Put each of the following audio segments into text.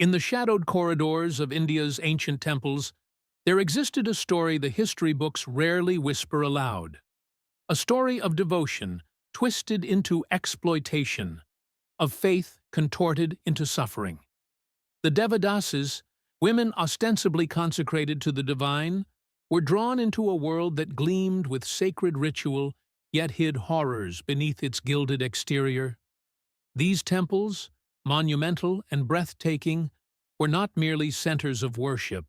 In the shadowed corridors of India's ancient temples, there existed a story the history books rarely whisper aloud. A story of devotion twisted into exploitation, of faith contorted into suffering. The Devadasis, women ostensibly consecrated to the divine, were drawn into a world that gleamed with sacred ritual yet hid horrors beneath its gilded exterior. These temples, monumental and breathtaking, were not merely centers of worship.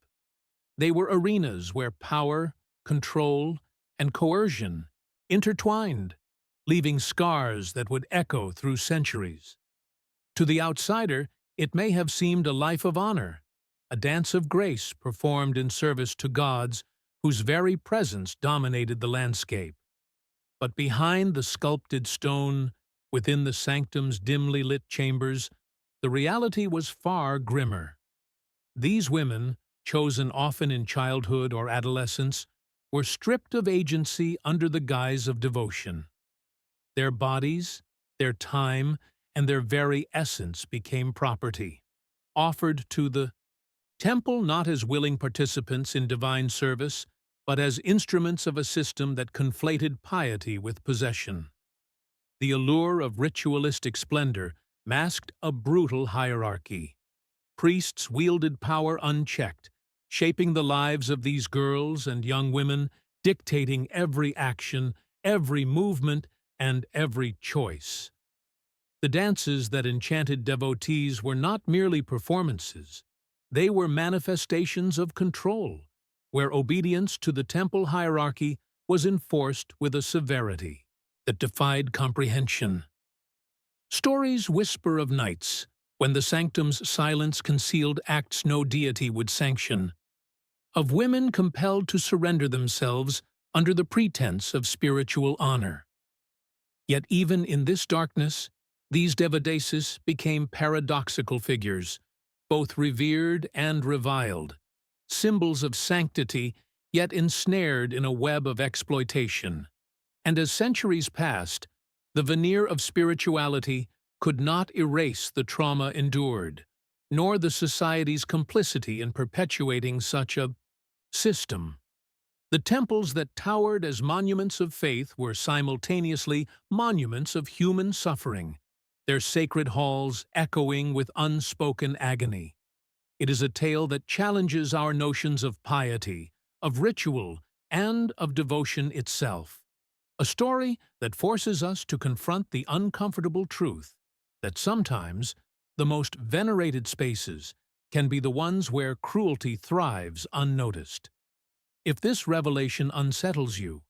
They were arenas where power, control, and coercion intertwined, leaving scars that would echo through centuries. To the outsider, it may have seemed a life of honor, a dance of grace performed in service to gods whose very presence dominated the landscape. But behind the sculpted stone, within the sanctum's dimly lit chambers, the reality was far grimmer. These women, chosen often in childhood or adolescence, were stripped of agency under the guise of devotion. Their bodies, their time, and their very essence became property, offered to the temple not as willing participants in divine service, but as instruments of a system that conflated piety with possession. The allure of ritualistic splendor masked a brutal hierarchy. Priests wielded power unchecked, shaping the lives of these girls and young women, dictating every action, every movement, and every choice. The dances that enchanted devotees were not merely performances. They were manifestations of control, where obedience to the temple hierarchy was enforced with a severity that defied comprehension. Stories whisper of nights when the sanctum's silence concealed acts no deity would sanction, of women compelled to surrender themselves under the pretense of spiritual honor. Yet even in this darkness, these Devadasis became paradoxical figures, both revered and reviled, symbols of sanctity yet ensnared in a web of exploitation. And as centuries passed, the veneer of spirituality could not erase the trauma endured, nor the society's complicity in perpetuating such a system. The temples that towered as monuments of faith were simultaneously monuments of human suffering, their sacred halls echoing with unspoken agony. It is a tale that challenges our notions of piety, of ritual, and of devotion itself. A story that forces us to confront the uncomfortable truth that sometimes the most venerated spaces can be the ones where cruelty thrives unnoticed. If this revelation unsettles you,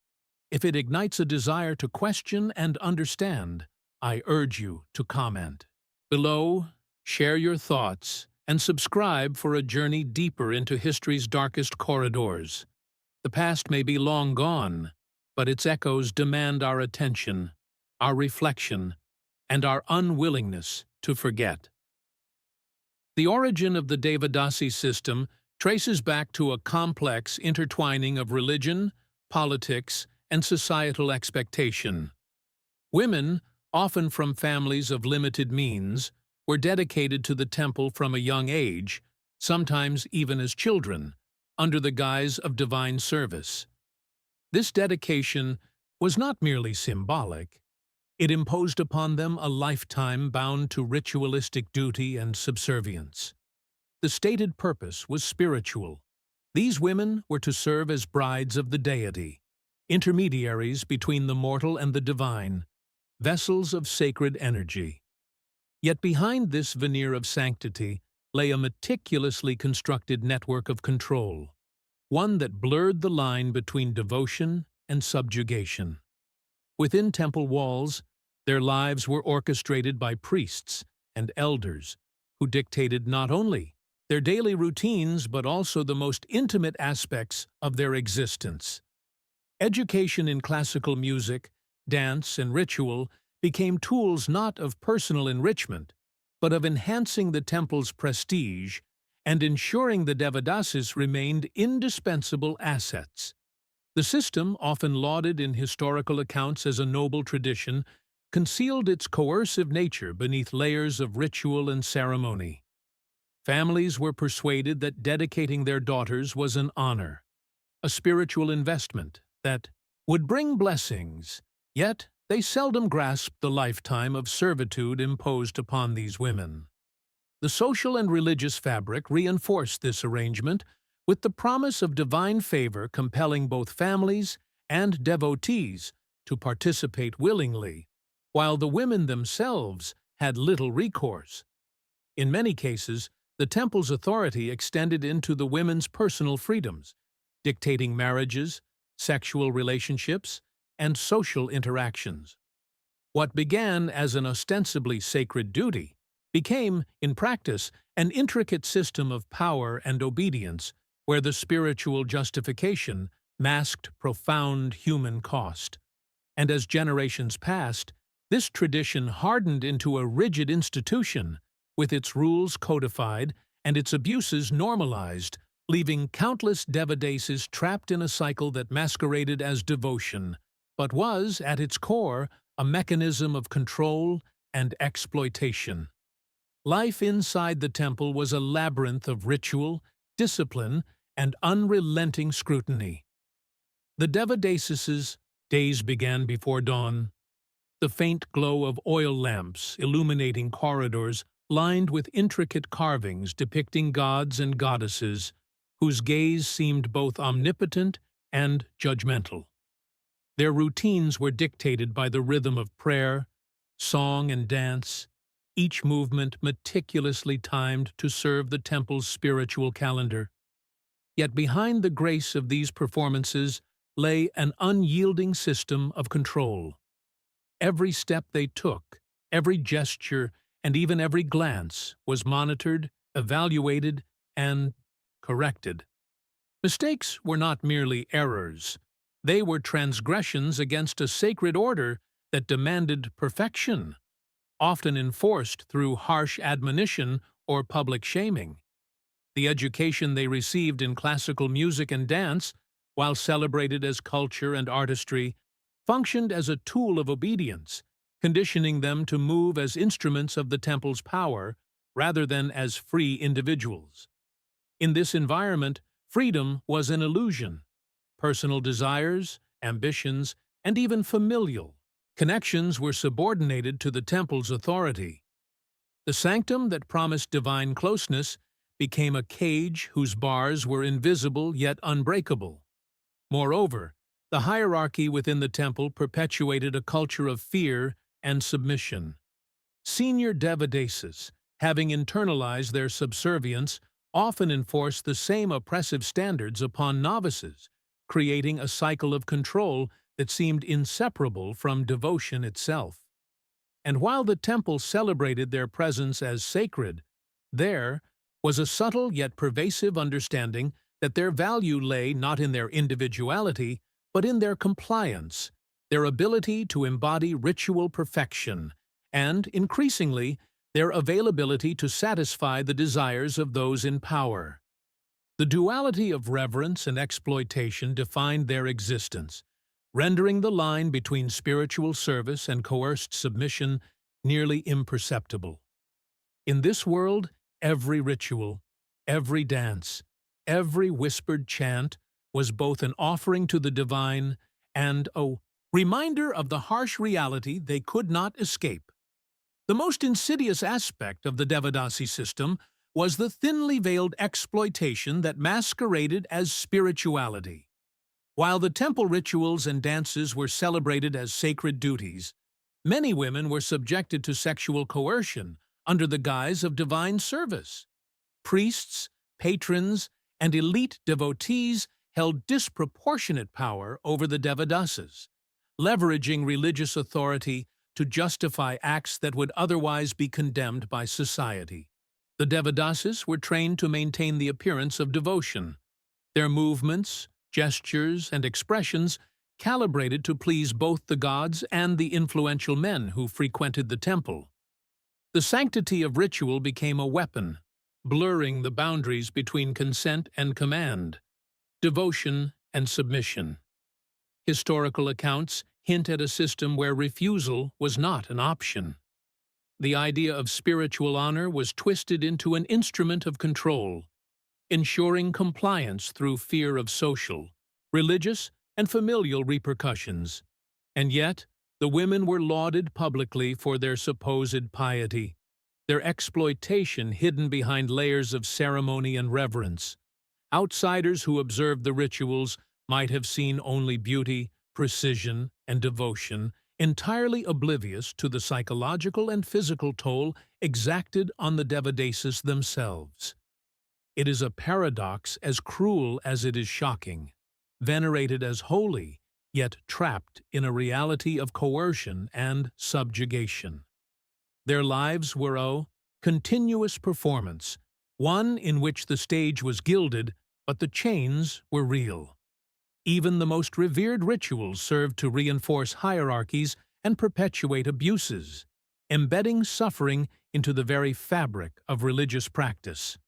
if it ignites a desire to question and understand, I urge you to comment below, share your thoughts, and subscribe for a journey deeper into history's darkest corridors. The past may be long gone, but its echoes demand our attention, our reflection, and our unwillingness to forget. The origin of the Devadasi system traces back to a complex intertwining of religion, politics, and societal expectation. Women, often from families of limited means, were dedicated to the temple from a young age, sometimes even as children, under the guise of divine service. This dedication was not merely symbolic. It imposed upon them a lifetime bound to ritualistic duty and subservience. The stated purpose was spiritual. These women were to serve as brides of the deity, intermediaries between the mortal and the divine, vessels of sacred energy. Yet behind this veneer of sanctity lay a meticulously constructed network of control, one that blurred the line between devotion and subjugation. Within temple walls, their lives were orchestrated by priests and elders who dictated not only their daily routines but also the most intimate aspects of their existence. Education in classical music, dance, and ritual became tools not of personal enrichment, but of enhancing the temple's prestige and ensuring the Devadasis remained indispensable assets. The system, often lauded in historical accounts as a noble tradition, concealed its coercive nature beneath layers of ritual and ceremony. Families were persuaded that dedicating their daughters was an honor, a spiritual investment that would bring blessings, yet they seldom grasped the lifetime of servitude imposed upon these women. The social and religious fabric reinforced this arrangement, with the promise of divine favor compelling both families and devotees to participate willingly, while the women themselves had little recourse. In many cases, the temple's authority extended into the women's personal freedoms, dictating marriages, sexual relationships, and social interactions. What began as an ostensibly sacred duty became, in practice, an intricate system of power and obedience where the spiritual justification masked profound human cost. And as generations passed, this tradition hardened into a rigid institution, with its rules codified and its abuses normalized, leaving countless Devadasis trapped in a cycle that masqueraded as devotion, but was, at its core, a mechanism of control and exploitation. Life inside the temple was a labyrinth of ritual, discipline, and unrelenting scrutiny. The Devadasis' days began before dawn. The faint glow of oil lamps illuminating corridors lined with intricate carvings depicting gods and goddesses, whose gaze seemed both omnipotent and judgmental. Their routines were dictated by the rhythm of prayer, song, and dance, each movement meticulously timed to serve the temple's spiritual calendar. Yet behind the grace of these performances lay an unyielding system of control. Every step they took, every gesture, and even every glance was monitored, evaluated, and corrected. Mistakes were not merely errors. They were transgressions against a sacred order that demanded perfection, often enforced through harsh admonition or public shaming. The education they received in classical music and dance, while celebrated as culture and artistry, functioned as a tool of obedience, conditioning them to move as instruments of the temple's power rather than as free individuals. In this environment, freedom was an illusion. Personal desires, ambitions, and even familial connections were subordinated to the temple's authority. The sanctum that promised divine closeness became a cage whose bars were invisible yet unbreakable. Moreover, the hierarchy within the temple perpetuated a culture of fear and submission. Senior Devadasis, having internalized their subservience, often enforced the same oppressive standards upon novices, creating a cycle of control that seemed inseparable from devotion itself. And while the temple celebrated their presence as sacred, there was a subtle yet pervasive understanding that their value lay not in their individuality, but in their compliance, their ability to embody ritual perfection, and, increasingly, their availability to satisfy the desires of those in power. The duality of reverence and exploitation defined their existence, rendering the line between spiritual service and coerced submission nearly imperceptible. In this world, every ritual, every dance, every whispered chant was both an offering to the divine and a reminder of the harsh reality they could not escape. The most insidious aspect of the Devadasi system was the thinly veiled exploitation that masqueraded as spirituality. While the temple rituals and dances were celebrated as sacred duties, many women were subjected to sexual coercion under the guise of divine service. Priests, patrons, and elite devotees held disproportionate power over the Devadasis, leveraging religious authority to justify acts that would otherwise be condemned by society. The Devadasis were trained to maintain the appearance of devotion, their movements, gestures, and expressions calibrated to please both the gods and the influential men who frequented the temple. The sanctity of ritual became a weapon, blurring the boundaries between consent and command, devotion and submission. Historical accounts hint at a system where refusal was not an option. The idea of spiritual honor was twisted into an instrument of control, ensuring compliance through fear of social, religious, and familial repercussions. And yet, the women were lauded publicly for their supposed piety, their exploitation hidden behind layers of ceremony and reverence. Outsiders who observed the rituals might have seen only beauty, precision, and devotion, entirely oblivious to the psychological and physical toll exacted on the Devadasis themselves. It is a paradox as cruel as it is shocking, venerated as holy, yet trapped in a reality of coercion and subjugation. Their lives were a continuous performance, one in which the stage was gilded, but the chains were real. Even the most revered rituals served to reinforce hierarchies and perpetuate abuses, embedding suffering into the very fabric of religious practice.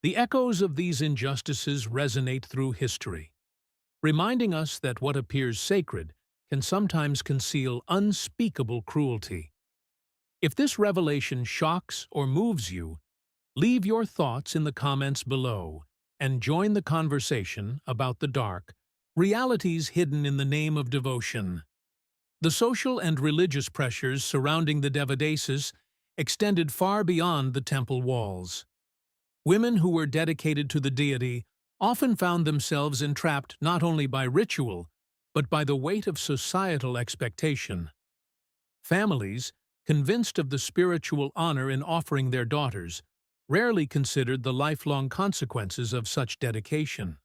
The echoes of these injustices resonate through history, reminding us that what appears sacred can sometimes conceal unspeakable cruelty. If this revelation shocks or moves you, leave your thoughts in the comments below and join the conversation about the dark realities hidden in the name of devotion. The social and religious pressures surrounding the Devadasis extended far beyond the temple walls. Women who were dedicated to the deity often found themselves entrapped not only by ritual, but by the weight of societal expectation. Families, convinced of the spiritual honor in offering their daughters, rarely considered the lifelong consequences of such dedication.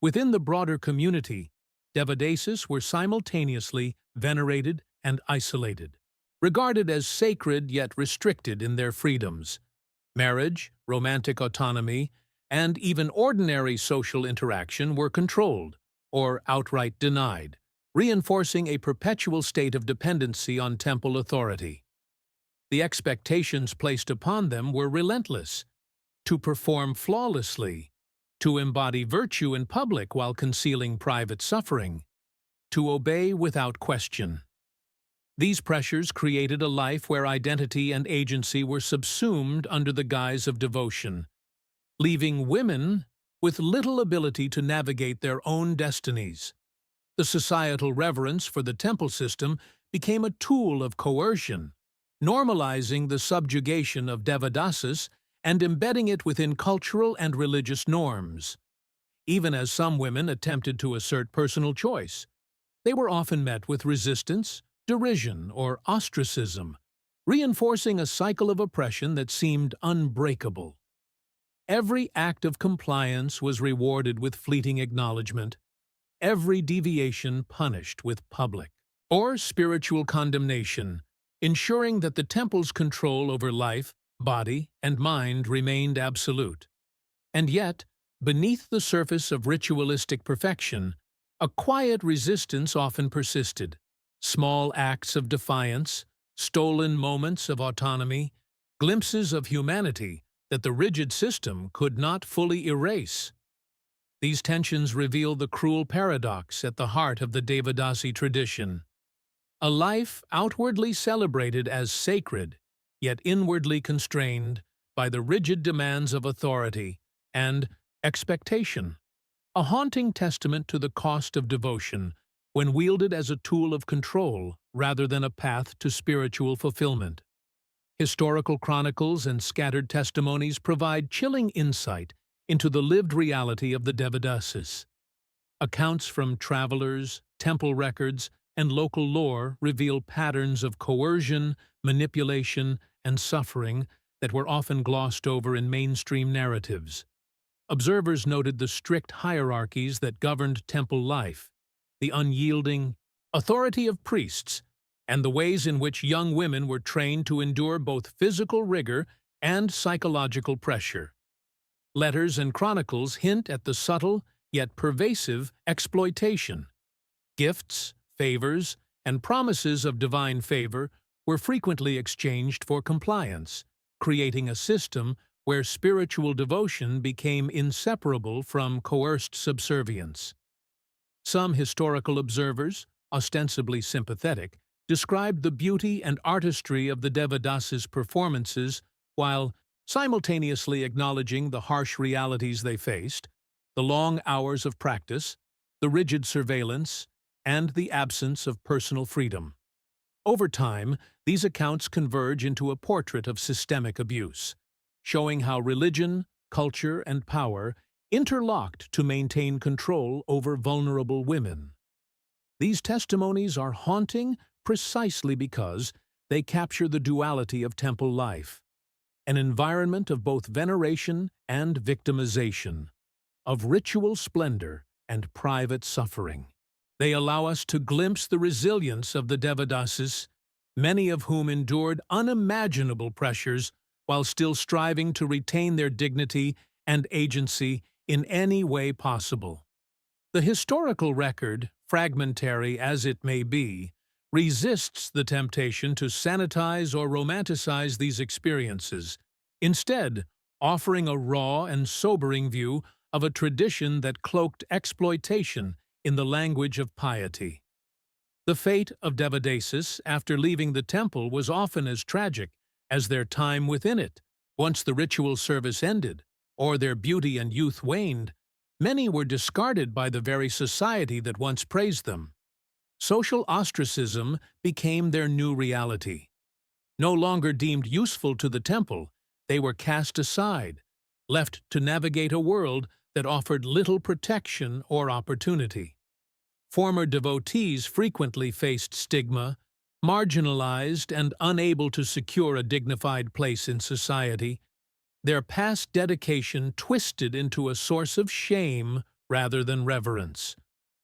Within the broader community, Devadasis were simultaneously venerated and isolated, regarded as sacred yet restricted in their freedoms. Marriage, romantic autonomy, and even ordinary social interaction were controlled or outright denied, reinforcing a perpetual state of dependency on temple authority. The expectations placed upon them were relentless: to perform flawlessly, to embody virtue in public while concealing private suffering, to obey without question. These pressures created a life where identity and agency were subsumed under the guise of devotion, leaving women with little ability to navigate their own destinies. The societal reverence for the temple system became a tool of coercion, normalizing the subjugation of Devadasis and embedding it within cultural and religious norms. Even as some women attempted to assert personal choice, they were often met with resistance, derision, or ostracism, reinforcing a cycle of oppression that seemed unbreakable. Every act of compliance was rewarded with fleeting acknowledgement, every deviation punished with public or spiritual condemnation, ensuring that the temple's control over life, body, and mind remained absolute. And yet, beneath the surface of ritualistic perfection, a quiet resistance often persisted. Small acts of defiance, stolen moments of autonomy, glimpses of humanity that the rigid system could not fully erase. These tensions reveal the cruel paradox at the heart of the Devadasi tradition. A life outwardly celebrated as sacred, yet inwardly constrained by the rigid demands of authority and expectation. A haunting testament to the cost of devotion when wielded as a tool of control rather than a path to spiritual fulfillment. Historical chronicles and scattered testimonies provide chilling insight into the lived reality of the Devadasis. Accounts from travelers, temple records, and local lore reveal patterns of coercion, manipulation, and suffering that were often glossed over in mainstream narratives. Observers noted the strict hierarchies that governed temple life, the unyielding authority of priests, and the ways in which young women were trained to endure both physical rigor and psychological pressure. Letters and chronicles hint at the subtle yet pervasive exploitation. Gifts, favors, and promises of divine favor were frequently exchanged for compliance, creating a system where spiritual devotion became inseparable from coerced subservience. Some historical observers, ostensibly sympathetic, described the beauty and artistry of the Devadasis performances while simultaneously acknowledging the harsh realities they faced, the long hours of practice, the rigid surveillance, and the absence of personal freedom. Over time, these accounts converge into a portrait of systemic abuse, showing how religion, culture, and power interlocked to maintain control over vulnerable women. These testimonies are haunting precisely because they capture the duality of temple life, an environment of both veneration and victimization, of ritual splendor and private suffering. They allow us to glimpse the resilience of the Devadasis, many of whom endured unimaginable pressures while still striving to retain their dignity and agency in any way possible. The historical record, fragmentary as it may be, resists the temptation to sanitize or romanticize these experiences, instead offering a raw and sobering view of a tradition that cloaked exploitation in the language of piety. The fate of Devadasis after leaving the temple was often as tragic as their time within it. Once the ritual service ended, or their beauty and youth waned, many were discarded by the very society that once praised them. Social ostracism became their new reality. No longer deemed useful to the temple, they were cast aside, left to navigate a world that offered little protection or opportunity. Former devotees frequently faced stigma, marginalized and unable to secure a dignified place in society, their past dedication twisted into a source of shame rather than reverence.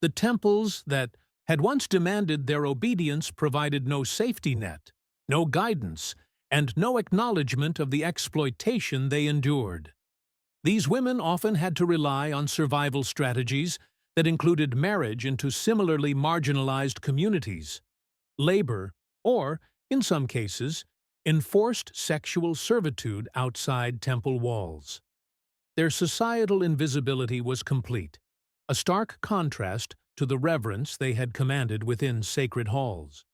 The temples that had once demanded their obedience provided no safety net, no guidance, and no acknowledgement of the exploitation they endured. These women often had to rely on survival strategies that included marriage into similarly marginalized communities, labor, or, in some cases, enforced sexual servitude outside temple walls. Their societal invisibility was complete, a stark contrast to the reverence they had commanded within sacred halls.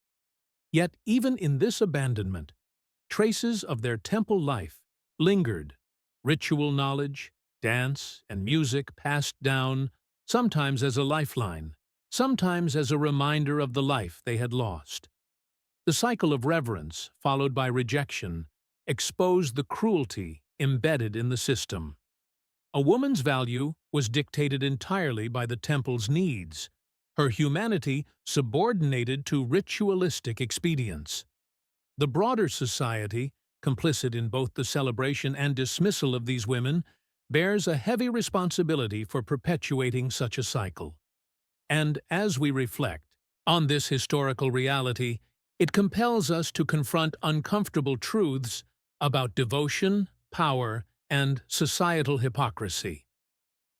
Yet even in this abandonment, traces of their temple life lingered, ritual knowledge, dance, and music passed down, sometimes as a lifeline, sometimes as a reminder of the life they had lost. The cycle of reverence, followed by rejection, exposed the cruelty embedded in the system. A woman's value was dictated entirely by the temple's needs, her humanity subordinated to ritualistic expedience. The broader society, complicit in both the celebration and dismissal of these women, bears a heavy responsibility for perpetuating such a cycle. And as we reflect on this historical reality, it compels us to confront uncomfortable truths about devotion, power, and societal hypocrisy.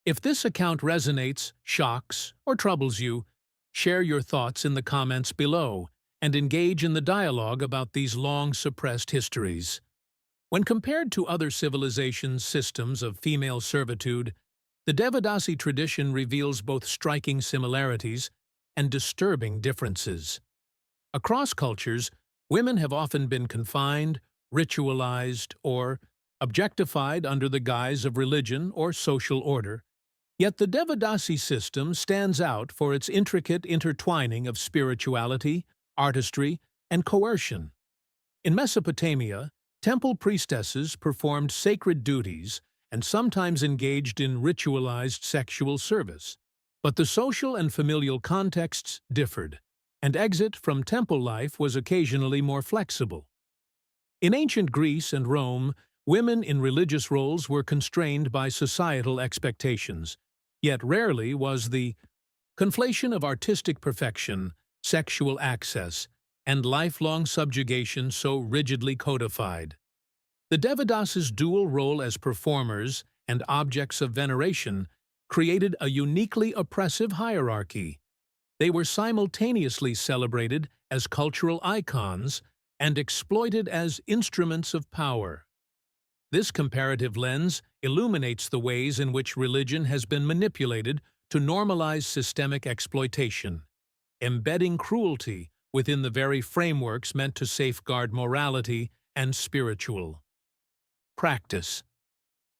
If this account resonates, shocks, or troubles you, share your thoughts in the comments below and engage in the dialogue about these long-suppressed histories. When compared to other civilizations' systems of female servitude, the Devadasi tradition reveals both striking similarities and disturbing differences. Across cultures, women have often been confined, ritualized, or objectified under the guise of religion or social order. Yet the Devadasi system stands out for its intricate intertwining of spirituality, artistry, and coercion. In Mesopotamia, temple priestesses performed sacred duties and sometimes engaged in ritualized sexual service. But the social and familial contexts differed, and exit from temple life was occasionally more flexible. In ancient Greece and Rome, women in religious roles were constrained by societal expectations, yet rarely was the conflation of artistic perfection, sexual access, and lifelong subjugation so rigidly codified. The Devadasis' dual role as performers and objects of veneration created a uniquely oppressive hierarchy. They were simultaneously celebrated as cultural icons and exploited as instruments of power. This comparative lens illuminates the ways in which religion has been manipulated to normalize systemic exploitation, embedding cruelty within the very frameworks meant to safeguard morality and spiritual practice.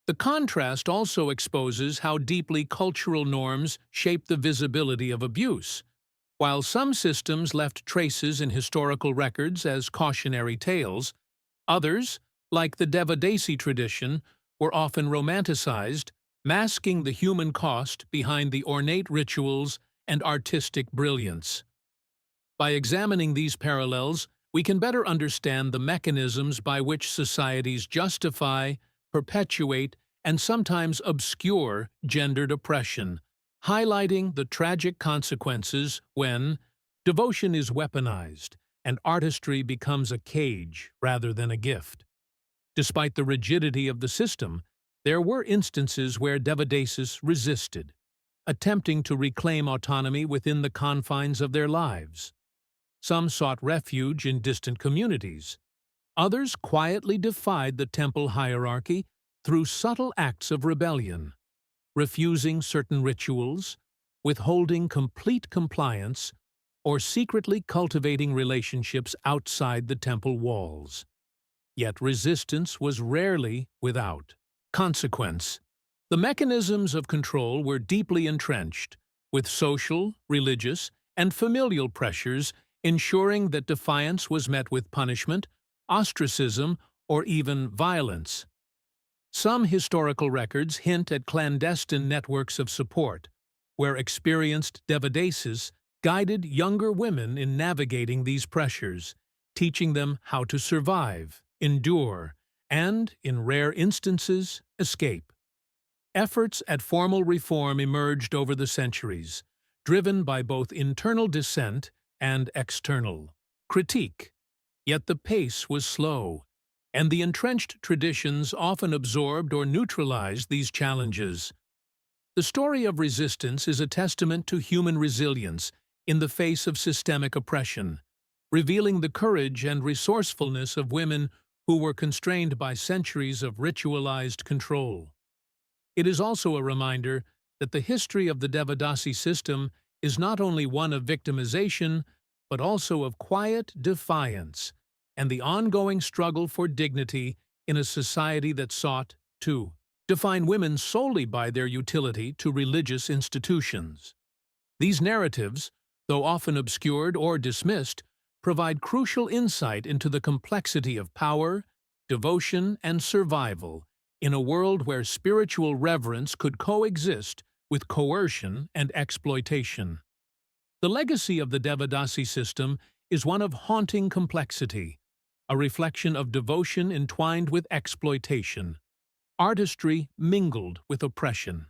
The contrast also exposes how deeply cultural norms shape the visibility of abuse. While some systems left traces in historical records as cautionary tales, others, like the Devadasi tradition, were often romanticized, masking the human cost behind the ornate rituals and artistic brilliance. By examining these parallels, we can better understand the mechanisms by which societies justify, perpetuate, and sometimes obscure gendered oppression, highlighting the tragic consequences when devotion is weaponized and artistry becomes a cage rather than a gift. Despite the rigidity of the system, there were instances where Devadasis resisted, attempting to reclaim autonomy within the confines of their lives. Some sought refuge in distant communities. Others quietly defied the temple hierarchy through subtle acts of rebellion, refusing certain rituals, withholding complete compliance, or secretly cultivating relationships outside the temple walls. Yet resistance was rarely without consequence. The mechanisms of control were deeply entrenched, with social, religious, and familial pressures ensuring that defiance was met with punishment, ostracism, or even violence. Some historical records hint at clandestine networks of support, where experienced Devadasis guided younger women in navigating these pressures, teaching them how to survive, endure, and, in rare instances, escape. Efforts at formal reform emerged over the centuries, driven by both internal dissent and external critique. Yet the pace was slow, and the entrenched traditions often absorbed or neutralized these challenges. The story of resistance is a testament to human resilience in the face of systemic oppression, revealing the courage and resourcefulness of women who were constrained by centuries of ritualized control. It is also a reminder that the history of the Devadasi system is not only one of victimization, but also of quiet defiance and the ongoing struggle for dignity in a society that sought to define women solely by their utility to religious institutions. These narratives, though often obscured or dismissed, provide crucial insight into the complexity of power, devotion, and survival in a world where spiritual reverence could coexist with coercion and exploitation. The legacy of the Devadasi system is one of haunting complexity, a reflection of devotion entwined with exploitation, artistry mingled with oppression.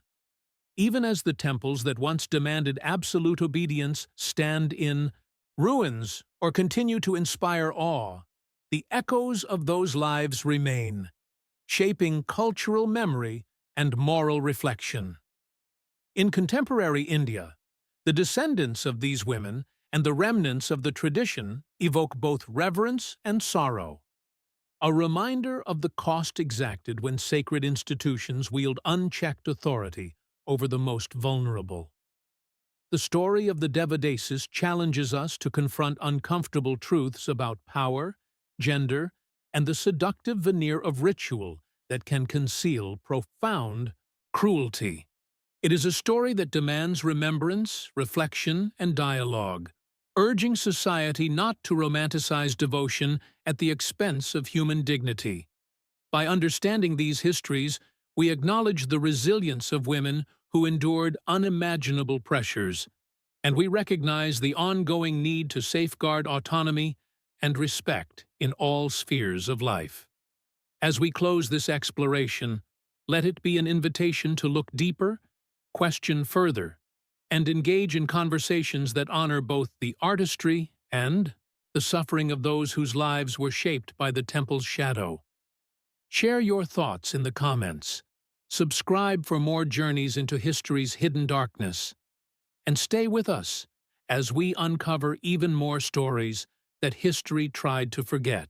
Even as the temples that once demanded absolute obedience stand in ruins or continue to inspire awe, the echoes of those lives remain, shaping cultural memory and moral reflection. In contemporary India, the descendants of these women and the remnants of the tradition evoke both reverence and sorrow, a reminder of the cost exacted when sacred institutions wield unchecked authority over the most vulnerable. The story of the Devadasis challenges us to confront uncomfortable truths about power, gender, and the seductive veneer of ritual that can conceal profound cruelty. It is a story that demands remembrance, reflection, and dialogue, urging society not to romanticize devotion at the expense of human dignity. By understanding these histories, we acknowledge the resilience of women who endured unimaginable pressures, and we recognize the ongoing need to safeguard autonomy and respect in all spheres of life. As we close this exploration, let it be an invitation to look deeper, question further, and engage in conversations that honor both the artistry and the suffering of those whose lives were shaped by the temple's shadow. Share your thoughts in the comments. Subscribe for more journeys into history's hidden darkness. And stay with us as we uncover even more stories that history tried to forget.